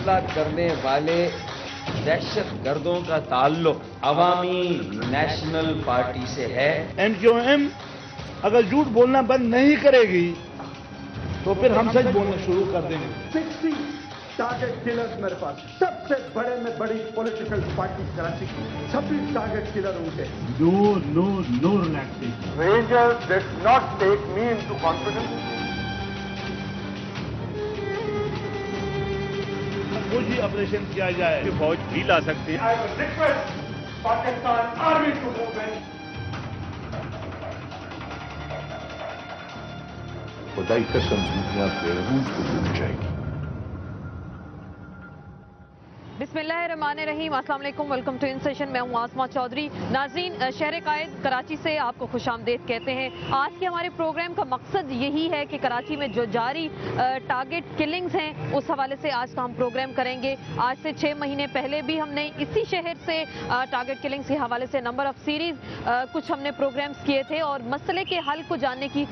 فیصلہ کرنے والے دہشت گردوں کا تعلق عوامی نیشنل پارٹی سے ہے۔ NQM اگر جھوٹ بولنا بند نہیں کرے گی تو پھر ہم سچ بولنا شروع کر دیں گے۔ 60 ٹارگٹ کلرز میرے پاس، سب سے بڑے میں بڑی پولیٹیکل پارٹی کراچی کی 26 ٹارگٹ کلر ان کے۔ No relaxation. Rangers did not take me into confidence. کچھ ہی آپریشن کیا جائے کہ فوج بھی لا سکتے ہیں۔ I will request Pakistan Army to move in. خدائی قسم دنیا بیروت کو ڈوب جائے گی۔ بسم اللہ الرحمن الرحیم، السلام علیکم، ویلکم ٹو ان سیشن۔ میں ہوں آسما چودھری۔ ناظرین، شہر قائد کراچی سے آپ کو خوش آمدید کہتے ہیں۔ آج کے ہمارے پروگرام کا مقصد یہی ہے کہ کراچی میں جو جاری ٹارگٹ کلنگز ہیں اس حوالے سے آج کا ہم پروگرام کریں گے۔ آج سے 6 مہینے پہلے بھی ہم نے اسی شہر سے ٹارگٹ کلنگز کے حوالے سے نمبر آف سیریز کچھ ہم نے پروگرامز کیے تھے اور مسئلے کے حل کو جاننے کی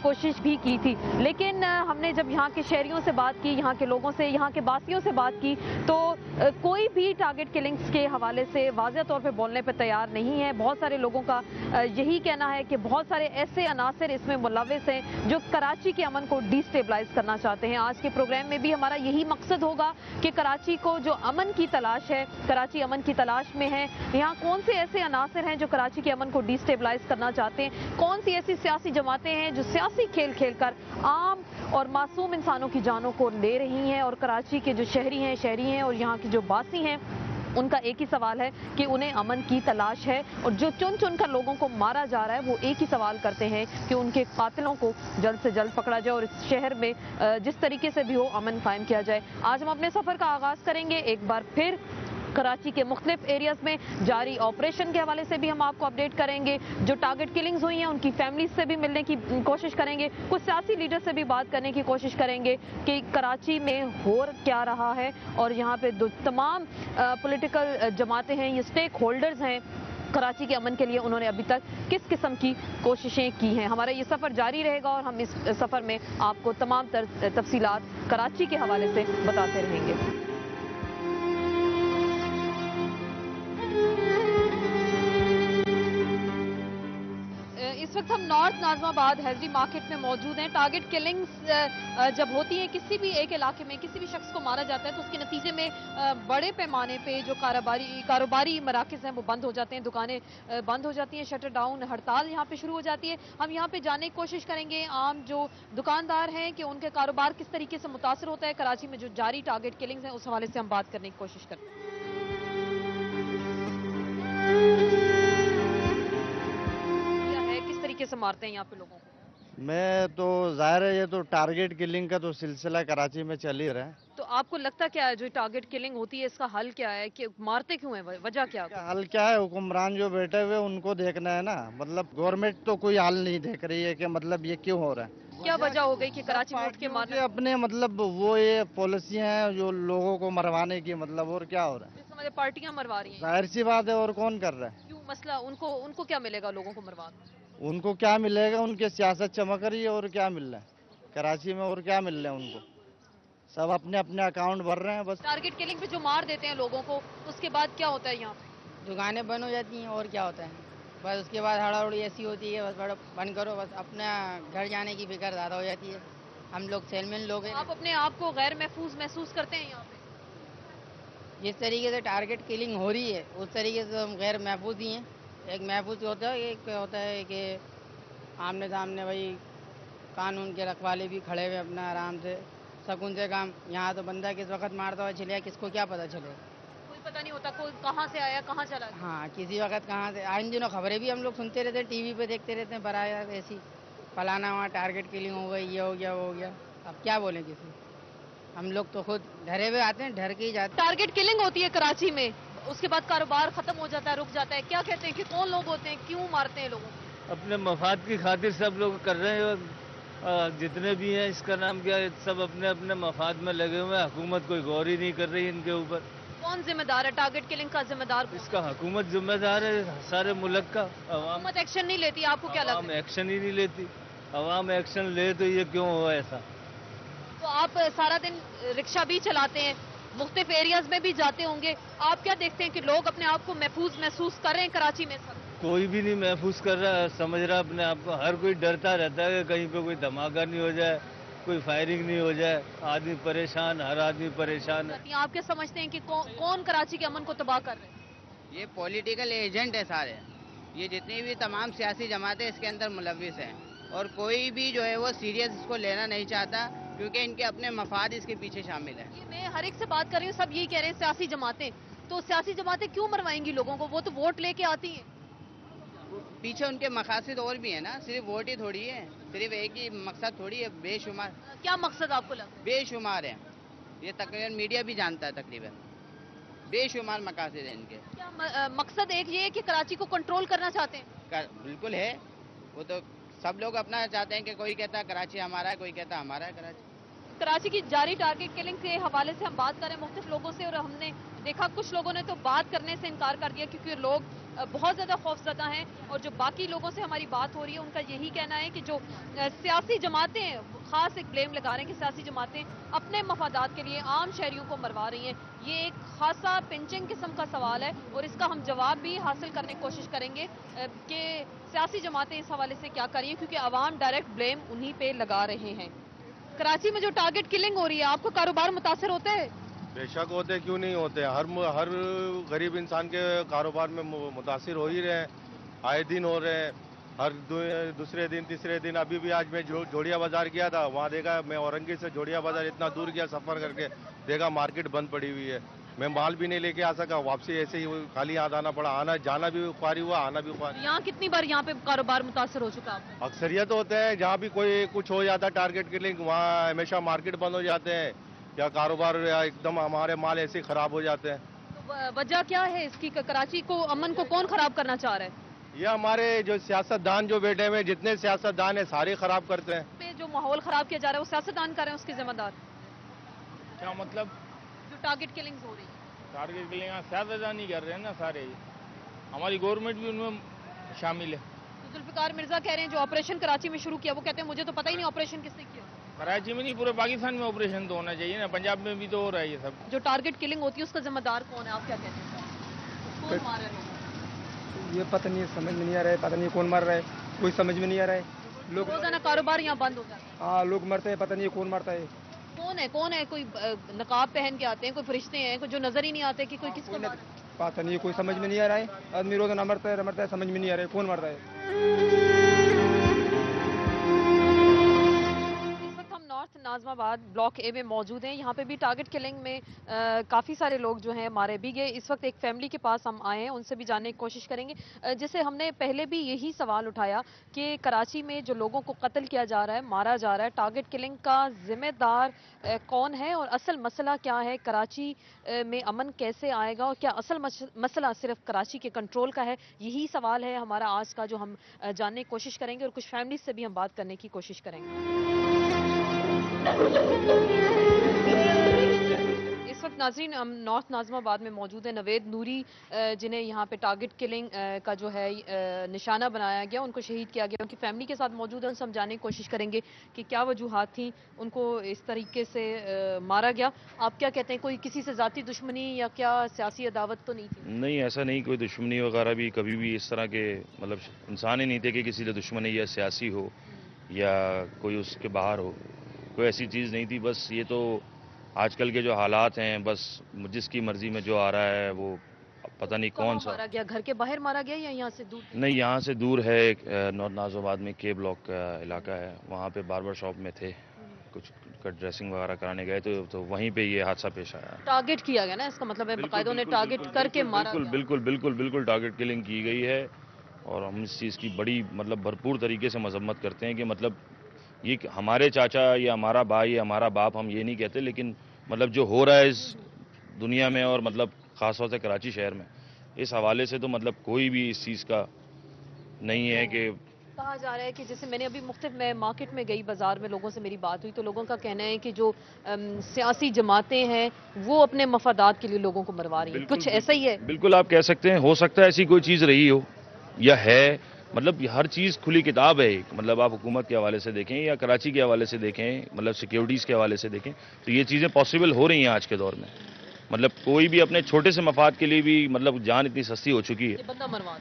کوشش بھی کی تھی، لیکن ہم نے جب یہاں کے شہریوں سے بات کی، یہاں کے لوگوں سے، یہاں کے باسیوں سے بات کی، تو کوئی بھی ٹارگٹ کلنگز کے حوالے سے واضح طور پہ بولنے پہ تیار نہیں ہے۔ بہت سارے لوگوں کا یہی کہنا ہے کہ بہت سارے ایسے عناصر اس میں ملوث ہیں جو کراچی کے امن کو ڈی سٹیبلائز کرنا چاہتے ہیں۔ آج کے پروگرام میں بھی ہمارا یہی مقصد ہوگا کہ کراچی کو جو امن کی تلاش ہے، کراچی امن کی تلاش میں ہے، یہاں کون سے ایسے عناصر ہیں جو کراچی کے امن کو ڈی سٹیبلائز کرنا چاہتے ہیں، کون سی ایسی سیاسی جماعتیں ہیں جو سیاسی کھیل کھیل کر عام اور معصوم انسانوں کی جانوں کو لے رہی ہیں، اور کراچی کے جو شہری ہیں اور یہاں کے جو باسی ہیں ان کا ایک ہی سوال ہے کہ انہیں امن کی تلاش ہے، اور جو چن چن کر لوگوں کو مارا جا رہا ہے وہ ایک ہی سوال کرتے ہیں کہ ان کے قاتلوں کو جلد سے جلد پکڑا جائے اور اس شہر میں جس طریقے سے بھی ہو امن قائم کیا جائے۔ آج ہم اپنے سفر کا آغاز کریں گے ایک بار پھر کراچی کے مختلف ایریاز میں جاری آپریشن کے حوالے سے بھی ہم آپ کو اپڈیٹ کریں گے، جو ٹارگٹ کلنگز ہوئی ہیں ان کی فیملیز سے بھی ملنے کی کوشش کریں گے، کچھ سیاسی لیڈر سے بھی بات کرنے کی کوشش کریں گے کہ کراچی میں ہو کیا رہا ہے، اور یہاں پہ تمام پولیٹیکل جماعتیں ہیں، یہ سٹیک ہولڈرز ہیں کراچی کے امن کے لیے، انہوں نے ابھی تک کس قسم کی کوششیں کی ہیں۔ ہمارا یہ سفر جاری رہے گا اور ہم اس سفر میں آپ کو تمام تفصیلات کراچی کے حوالے سے بتاتے رہیں گے۔ اس وقت ہم نارتھ ناظم آباد حیدری مارکیٹ میں موجود ہیں۔ ٹارگٹ کلنگز جب ہوتی ہیں کسی بھی ایک علاقے میں، کسی بھی شخص کو مارا جاتا ہے تو اس کے نتیجے میں بڑے پیمانے پہ جو کاروباری مراکز ہیں وہ بند ہو جاتے ہیں، دکانیں بند ہو جاتی ہیں، شٹر ڈاؤن ہڑتال یہاں پہ شروع ہو جاتی ہے۔ ہم یہاں پہ جانے کی کوشش کریں گے عام جو دکاندار ہیں کہ ان کے کاروبار کس طریقے سے متاثر ہوتا ہے کراچی میں جو جاری ٹارگٹ کلنگز ہیں، اس حوالے سے ہم بات کرنے کی کوشش کرتے ہیں۔ کس طریقے سے مارتے ہیں یہاں پہ لوگوں کو؟ میں تو ظاہر ہے یہ تو ٹارگٹ کلنگ کا تو سلسلہ کراچی میں چل ہی رہا ہے۔ تو آپ کو لگتا کیا ہے جو ٹارگٹ کلنگ ہوتی ہے اس کا حل کیا ہے، کہ مارتے کیوں ہیں، وجہ کیا ہے؟ حل کیا ہے، حکمران جو بیٹھے ہوئے ان کو دیکھنا ہے نا، مطلب گورنمنٹ تو کوئی حل نہیں دیکھ رہی ہے کہ مطلب یہ کیوں ہو رہا ہے۔ کیا وجہ ہو گئی کہ کراچی میں اٹھ کے مارنا؟ اپنے مطلب وہ یہ پالیسیاں ہیں جو لوگوں کو مروانے کی، مطلب اور کیا ہو رہا ہے؟ اس میں پارٹیاں مروا رہی ہیں، ظاہر سی بات ہے، اور کون کر رہا ہے؟ کیوں مسئلہ ان کو کیا ملے گا لوگوں کو مروا کر؟ ان کو کیا ملے گا، ان کے سیاست چمک رہی ہے، اور کیا مل رہا ہے کراچی میں، اور کیا مل رہا ہے ان کو؟ سب اپنے اپنے اکاؤنٹ بھر رہے ہیں بس۔ ٹارگٹ کلنگ پہ جو مار دیتے ہیں لوگوں کو اس کے بعد کیا ہوتا ہے یہاں پہ؟ دکانیں بند ہو جاتی ہیں اور کیا ہوتا ہے، بس اس کے بعد ہڑاہڑی ایسی ہوتی ہے، بس بند کرو، بس اپنا گھر جانے کی فکر زیادہ ہو جاتی ہے۔ ہم لوگ سیلمین لوگ ہیں۔ آپ اپنے آپ کو غیر محفوظ محسوس کرتے ہیں یہاں پہ؟ جس طریقے سے ٹارگٹ کلنگ ہو رہی ہے اس طریقے سے ہم غیر محفوظ ہی ہیں۔ ایک محفوظ ہوتا ہے، ایک ہوتا ہے کہ آمنے سامنے بھائی قانون کے رکھوالے بھی کھڑے ہوئے اپنا آرام سے سکون سے کام۔ یہاں تو بندہ کس وقت مارتا ہوا چلے، کس کو کیا پتہ چلے، کوئی پتہ نہیں ہوتا کوئی کہاں سے آیا کہاں چلا گیا۔ ہاں کسی وقت کہاں سے۔ آئند دنوں خبریں بھی ہم لوگ سنتے رہتے ہیں، ٹی وی پہ دیکھتے رہتے ہیں، برایا ایسی فلانا وہاں ٹارگٹ کلنگ ہو گئی، یہ ہو گیا وہ ہو گیا، اب کیا بولیں کسی۔ ہم لوگ تو خود ڈرے ہوئے آتے ہیں، ڈر کے ہی جاتے ہیں۔ ٹارگٹ کلنگ ہوتی ہے کراچی میں، اس کے بعد کاروبار ختم ہو جاتا ہے، رک جاتا ہے، کیا کہتے ہیں کہ کون لوگ ہوتے ہیں، کیوں مارتے ہیں لوگوں کو؟ اپنے مفاد کی خاطر سب لوگ کر رہے ہیں، جتنے بھی ہیں اس کا نام کیا ہے، سب اپنے اپنے مفاد میں لگے ہوئے ہیں، حکومت کوئی غور ہی نہیں کر رہی ان کے اوپر۔ کون ذمہ دار ہے ٹارگٹ کلنگ کا؟ ذمہ دار اس کا حکومت ذمہ دار ہے، سارے ملک کا۔ عوام حکومت ایکشن نہیں لیتی، آپ کو کیا لگتا ہے؟ ایکشن ہی نہیں لیتی، عوام ایکشن لے تو یہ کیوں ہوا ایسا؟ تو آپ سارا دن رکشہ بھی چلاتے ہیں، मुख्तलिफ एरियाज में भी जाते होंगे, आप क्या देखते हैं कि लोग अपने आप को महफूज महसूस कर रहे हैं कराची में? सर कोई भी नहीं महफूज कर रहा, समझ रहा अपने आप को। हर कोई डरता रहता है कि कहीं पे कोई धमाका नहीं हो जाए, कोई फायरिंग नहीं हो जाए। आदमी परेशान, हर आदमी परेशान है। आप क्या समझते हैं कि कौन कराची के अमन को तबाह कर रहे हैं? ये पॉलिटिकल एजेंट है सारे, ये जितनी भी तमाम सियासी जमातें इसके अंदर मुलविस हैं, और कोई भी जो है वो सीरियस इसको लेना नहीं चाहता, क्योंकि इनके अपने मफाद इसके पीछे शामिल हैं। ये मैं हर एक से बात कर रही हूँ, सब यही कह रहे हैं सियासी जमातें। तो सियासी जमातें क्यों मरवाएंगी लोगों को? वो तो वोट लेके आती हैं। पीछे उनके मकासद और भी है ना, सिर्फ वोट ही थोड़ी है, सिर्फ एक ही मकसद थोड़ी है, बेशुमार। क्या मकसद आपको लगता है? बेशुमार है, ये तकरीबन मीडिया भी जानता है, तकरीबन बेशुमार मकासद है इनके। क्या मकसद एक ये है कि कराची को कंट्रोल करना चाहते हैं? बिल्कुल है, वो तो सब लोग अपना चाहते हैं कि कोई कहता है कराची हमारा है, कोई कहता है हमारा है कराची। कराची की जारी टारगेट किलिंग के हवाले से हम बात करें मुख्तलिफ लोगों से, और हमने देखा कुछ लोगों ने तो बात करने से इनकार कर दिया क्योंकि लोग बहुत ज़्यादा खौफजदा हैं, और जो बाकी लोगों से हमारी बात हो रही है उनका यही कहना है कि जो सियासी जमातें हैं, खास एक ब्लेम लगा रहे हैं कि सियासी जमातें अपने मफादात के लिए आम शहरियों को मरवा रही हैं। ये एक खासा पिंचिंग किस्म का सवाल है, और इसका हम जवाब भी हासिल करने की कोशिश करेंगे कि सियासी जमातें इस हवाले से क्या कर रही हैं, क्योंकि आवाम डायरेक्ट ब्लेम उन्हीं पे लगा रहे हैं। कराची में जो टारगेट किलिंग हो रही है, आपको कारोबार मुतासर होते हैं? बेशक होते, क्यों नहीं होते। हर गरीब इंसान के कारोबार में मुतासिर हो ही रहे हैं, आए दिन हो रहे हैं, हर दूसरे दिन तीसरे दिन। अभी भी आज मैं जोड़िया बाजार गया था, वहाँ देखा, मैं औरंगी से जोड़िया बाजार इतना दूर गया सफ़र करके, देखा मार्केट बंद पड़ी हुई है। मैं माल भी नहीं लेके आ सका, वापसी ऐसे ही खाली हाथ आना पड़ा। आना जाना भी ख्वारी हुआ, आना भी ख्वारी। यहाँ कितनी बार यहाँ पे कारोबार मुतासर हो चुका है? अक्सरियत होता है, जहाँ भी कोई कुछ हो जाता है टारगेट किलिंग, वहाँ हमेशा मार्केट बंद हो जाते हैं, या कारोबार या एकदम हमारे माल ऐसे खराब हो जाते हैं। तो वजह क्या है इसकी? कराची को, अमन को कौन खराब करना चाह रहा है? ये हमारे जो सियासतदान जो बैठे हुए, जितने सियासतदान है सारे खराब करते हैं। पे जो माहौल खराब किया जा रहा है वो सियासतदान कर रहे हैं, उसके जिम्मेदार क्या मतलब? जो टारगेट किलिंग्स हो रही है। टारगेट किलिंग सियासतदान ही कर रहे हैं ना सारे, हमारी गवर्नमेंट भी उनमें शामिल है। तो जुल्फिकार मिर्जा कह रहे हैं जो ऑपरेशन कराची में शुरू किया, वो कहते हैं मुझे तो पता ही नहीं ऑपरेशन किसने किया। कराची में नहीं, पूरे पाकिस्तान में ऑपरेशन तो होना चाहिए ना, पंजाब में भी तो हो रहा है ये सब। जो टारगेट किलिंग होती है उसका जिम्मेदार कौन है, आप क्या कहते हैं? कौन मार रहे लोग? ये पता नहीं, समझ में नहीं आ रहा है, पता नहीं कौन मार रहा है, कोई समझ में नहीं आ रहा है। लोग रोजाना कारोबार यहाँ बंद हो जाता है। हाँ, लोग मरते हैं, पता नहीं कौन मारता है। कौन है? कोई नकाब पहन के आते हैं, कोई फरिश्ते हैं, कोई जो नजर ही नहीं आते कि कोई किसको मार। पता नहीं, कोई समझ में नहीं आ रहा है। आदमी रोजाना मरता है, समझ में नहीं आ रहा है कौन मारता है। नॉर्थ नाज़माबाद ब्लॉक ए में मौजूद हैं। यहाँ पे भी टारगेट किलिंग में काफ़ी सारे लोग जो हैं मारे भी गए। इस वक्त एक फैमिली के पास हम आए हैं, उनसे भी जानने की कोशिश करेंगे। जैसे हमने पहले भी यही सवाल उठाया कि कराची में जो लोगों को कत्ल किया जा रहा है, मारा जा रहा है, टारगेट किलिंग का जिम्मेदार कौन है और असल मसला क्या है? कराची में अमन कैसे आएगा और क्या असल मसला सिर्फ कराची के कंट्रोल का है? यही सवाल है हमारा आज का, जो हम जानने की कोशिश करेंगे और कुछ फैमिली से भी हम बात करने की कोशिश करेंगे। इस वक्त नाज़रीन हम नॉर्थ नाज़माबाद में मौजूद है। नवेद नूरी जिन्हें यहाँ पे टारगेट किलिंग का जो है निशाना बनाया गया, उनको शहीद किया गया, उनकी फैमिली के साथ मौजूद है। उनसे हम जानने की कोशिश करेंगे कि क्या वजूहात थी उनको इस तरीके से मारा गया। आप क्या कहते हैं, कोई किसी से ज़ाती दुश्मनी या क्या सियासी अदावत तो नहीं थी? नहीं, ऐसा नहीं, कोई दुश्मनी वगैरह भी कभी भी इस तरह के मतलब इंसान ही नहीं थे कि किसी से दुश्मनी या सियासी हो या कोई उसके बाहर हो, कोई ऐसी चीज़ नहीं थी। बस ये तो आजकल के जो हालात हैं, बस जिसकी मर्जी में जो आ रहा है वो पता नहीं कौन सा मारा गया। घर के बाहर मारा गया या यहाँ से दूर? नहीं, यहाँ से दूर है। नॉर्थ नाज़माबाद में के ब्लॉक का इलाका है, वहाँ पे बार्बर शॉप में थे, कुछ कट ड्रेसिंग वगैरह कराने गए तो वहीं पे ये हादसा पेश आया। टारगेट किया गया ना, इसका मतलब है बाकायदा ने टारगेट करके मारा गया। बिल्कुल टारगेट किलिंग की गई है और हम इस चीज़ की बड़ी मतलब भरपूर तरीके से मजम्मत करते हैं कि मतलब ये हमारे चाचा या हमारा भाई या हमारा बाप, हम ये नहीं कहते, लेकिन मतलब जो हो रहा है इस दुनिया में और मतलब ख़ास तौर से कराची शहर में, इस हवाले से तो मतलब कोई भी इस चीज़ का नहीं है कि कहा जा रहा है कि जैसे मैंने अभी मैं मार्केट में गई, बाजार में लोगों से मेरी बात हुई तो लोगों का कहना है कि जो सियासी जमातें हैं वो अपने मफादात के लिए लोगों को मरवा रही हैं। कुछ ऐसा ही है? बिल्कुल आप कह सकते हैं, हो सकता है ऐसी कोई चीज़ रही हो या है। मतलब हर चीज़ खुली किताब है। मतलब आप हुकूमत के हवाले से देखें या कराची के हवाले से देखें, मतलब सिक्योरिटीज़ के हवाले से देखें, तो ये चीज़ें पॉसिबल हो रही हैं आज के दौर में। मतलब कोई भी अपने छोटे से मफाद के लिए भी मतलब जान इतनी सस्ती हो चुकी है,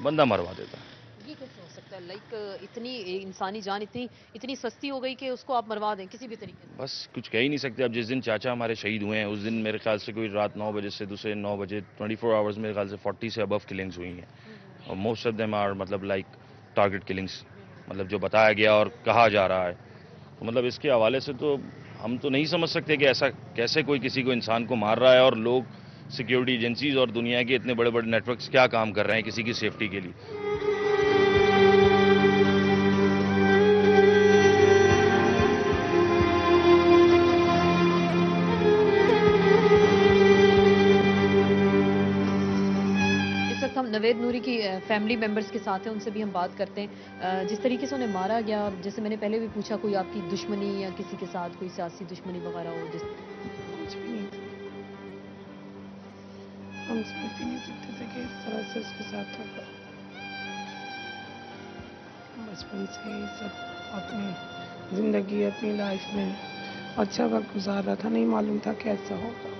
बंदा मरवा देता है। ये कैसे हो सकता है? लाइक इतनी इंसानी जान इतनी सस्ती हो गई कि उसको आप मरवा दें किसी भी तरीके से? बस कुछ कह ही नहीं सकते। अब जिस दिन चाचा हमारे शहीद हुए हैं उस दिन मेरे ख्याल से कोई रात 9 बजे से दूसरे 9 बजे 24 आवर्स मेरे ख्याल से 40 से अबव किलिंग्स हुई हैं, और मोस्ट ऑफ देम आर मतलब लाइक टारगेट किलिंग्स, मतलब जो बताया गया और कहा जा रहा है। तो मतलब इसके हवाले से तो हम तो नहीं समझ सकते कि ऐसा कैसे कोई किसी को इंसान को मार रहा है, और लोग सिक्योरिटी एजेंसीज और दुनिया के इतने बड़े बड़े नेटवर्क्स क्या काम कर रहे हैं किसी की सेफ्टी के लिए। हम नवेद नूरी की फैमिली मेंबर्स के साथ हैं, उनसे भी हम बात करते हैं। जिस तरीके से उन्हें मारा गया, जैसे मैंने पहले भी पूछा, कोई आपकी दुश्मनी या किसी के साथ कोई सियासी दुश्मनी वगैरह हो? कुछ भी नहीं था, हम समझ भी नहीं सकते थे कि इस तरह से उसके साथ होगा। बचपन से ही सब अपनी जिंदगी अपनी लाइफ में अच्छा वक्त गुजार रहा था, नहीं मालूम था कि ऐसा होगा।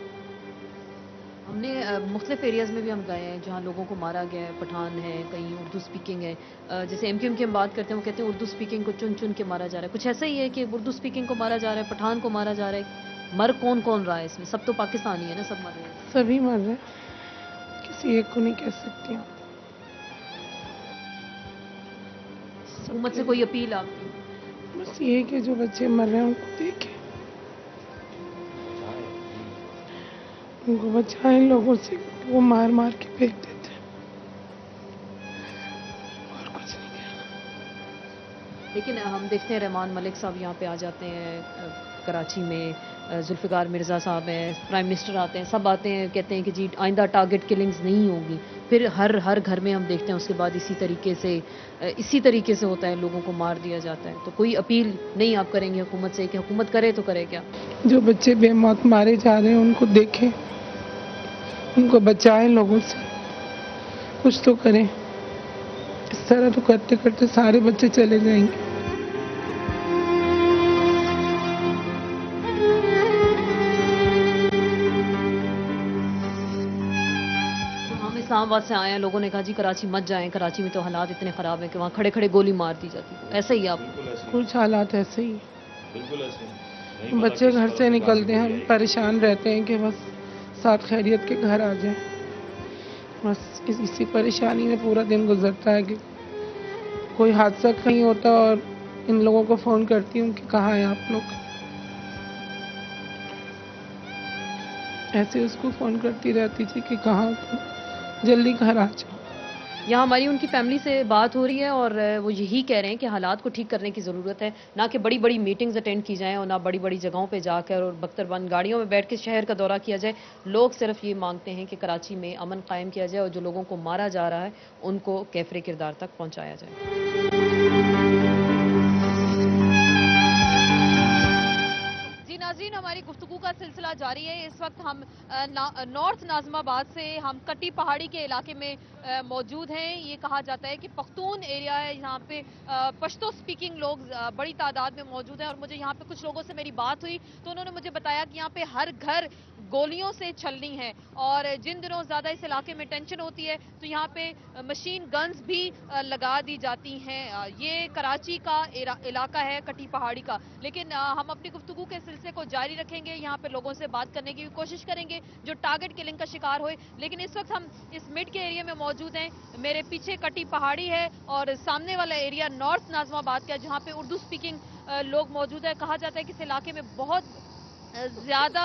हमने मुख्तलिफ एरियाज़ में भी हम गए हैं जहाँ लोगों को मारा गया है, पठान है, कहीं उर्दू स्पीकिंग है। जैसे एमक्यूएम की हम बात करते हैं, वो कहते हैं उर्दू स्पीकिंग को चुन चुन के मारा जा रहा है। कुछ ऐसा ही है कि उर्दू स्पीकिंग को मारा जा रहा है, पठान को मारा जा रहा है। मर कौन कौन रहा है इसमें? सब तो पाकिस्तानी है ना, सब मर रहे हैं। सभी मर रहे हैं, किसी एक को नहीं कह सकती हूँ। हुकूमत से कोई अपील आपकी? बस ये कि जो बच्चे मर रहे हैं उनको देखें, उनको बचाएं लोगों से, वो मार मार के फेंक देते हैं, और कुछ नहीं कहना। लेकिन हम देखते हैं रहमान मलिक साहब यहाँ पे आ जाते हैं कराची में, जुल्फ़िकार मिर्ज़ा साहब हैं, प्राइम मिनिस्टर आते हैं, सब आते हैं, कहते हैं कि जी आइंदा टारगेट किलिंग्स नहीं होगी। फिर हर घर में हम देखते हैं उसके बाद इसी तरीके से होता है, लोगों को मार दिया जाता है। तो कोई अपील नहीं आप करेंगे हुकूमत से कि हुकूमत करे तो करे क्या? जो बच्चे बेमौत मारे जा रहे हैं उनको देखें, उनको बचाएं, लोगों से कुछ तो करें। इस तरह तो करते करते सारे बच्चे चले जाएंगे। इस्लामाबाद से आए हैं, लोगों ने कहा जी कराची मत जाएं, कराची में तो हालात इतने ख़राब हैं कि वहाँ खड़े खड़े गोली मार दी जाती है। ऐसे ही आप? कुछ हालात ऐसे ही, बिल्कुल ऐसे। बच्चे घर से निकलते हैं परेशान रहते हैं कि बस साथ खैरियत के घर आ जाए, बस इसी परेशानी में पूरा दिन गुजरता है कि कोई हादसा कहीं होता और इन लोगों को फ़ोन करती हूँ कि कहाँ हैं आप लोग, ऐसे उसको फ़ोन करती रहती थी कि कहाँ तुम, जल्दी घर आ जाओ। यहाँ हमारी उनकी फैमिली से बात हो रही है और वो यही कह रहे हैं कि हालात को ठीक करने की ज़रूरत है, ना कि बड़ी बड़ी मीटिंग्स अटेंड की जाएं और ना बड़ी बड़ी जगहों पे जाकर और बख्तरबंद गाड़ियों में बैठ के शहर का दौरा किया जाए। लोग सिर्फ ये मांगते हैं कि कराची में अमन कायम किया जाए और जो लोगों को मारा जा रहा है उनको कैफरे किरदार तक पहुँचाया जाए। नाज़रीन, हमारी गुफ्तगू का सिलसिला जारी है। इस वक्त हम नॉर्थ नाज़िमाबाद से हम कटी पहाड़ी के इलाके में मौजूद हैं। ये कहा जाता है कि पख्तून एरिया है, यहाँ पे पश्तो स्पीकिंग लोग बड़ी तादाद में मौजूद हैं। और मुझे यहाँ पे कुछ लोगों से मेरी बात हुई तो उन्होंने मुझे बताया कि यहाँ पे हर घर गोलियों से छलनी है और जिन दिनों ज़्यादा इस इलाके में टेंशन होती है तो यहाँ पे मशीन गन्स भी लगा दी जाती हैं। ये कराची का इलाका है, कटी पहाड़ी का। लेकिन हम अपनी गुफ्तगू के सिलसिले को जारी रखेंगे, यहाँ पे लोगों से बात करने की कोशिश करेंगे जो टारगेट किलिंग का शिकार हुए। लेकिन इस वक्त हम इस मिड के एरिया में मौजूद हैं। मेरे पीछे कटी पहाड़ी है और सामने वाला एरिया नॉर्थ नाज़िमाबाद का, जहाँ पे उर्दू स्पीकिंग लोग मौजूद है। कहा जाता है कि इस इलाके में बहुत ज़्यादा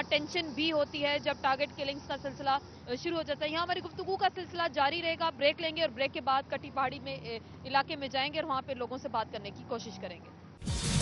टेंशन भी होती है जब टारगेट किलिंग्स का सिलसिला शुरू हो जाता है। यहाँ हमारी गुफ्तगू का सिलसिला जारी रहेगा। ब्रेक लेंगे और ब्रेक के बाद कटी पहाड़ी में इलाके में जाएंगे और वहाँ पे लोगों से बात करने की कोशिश करेंगे।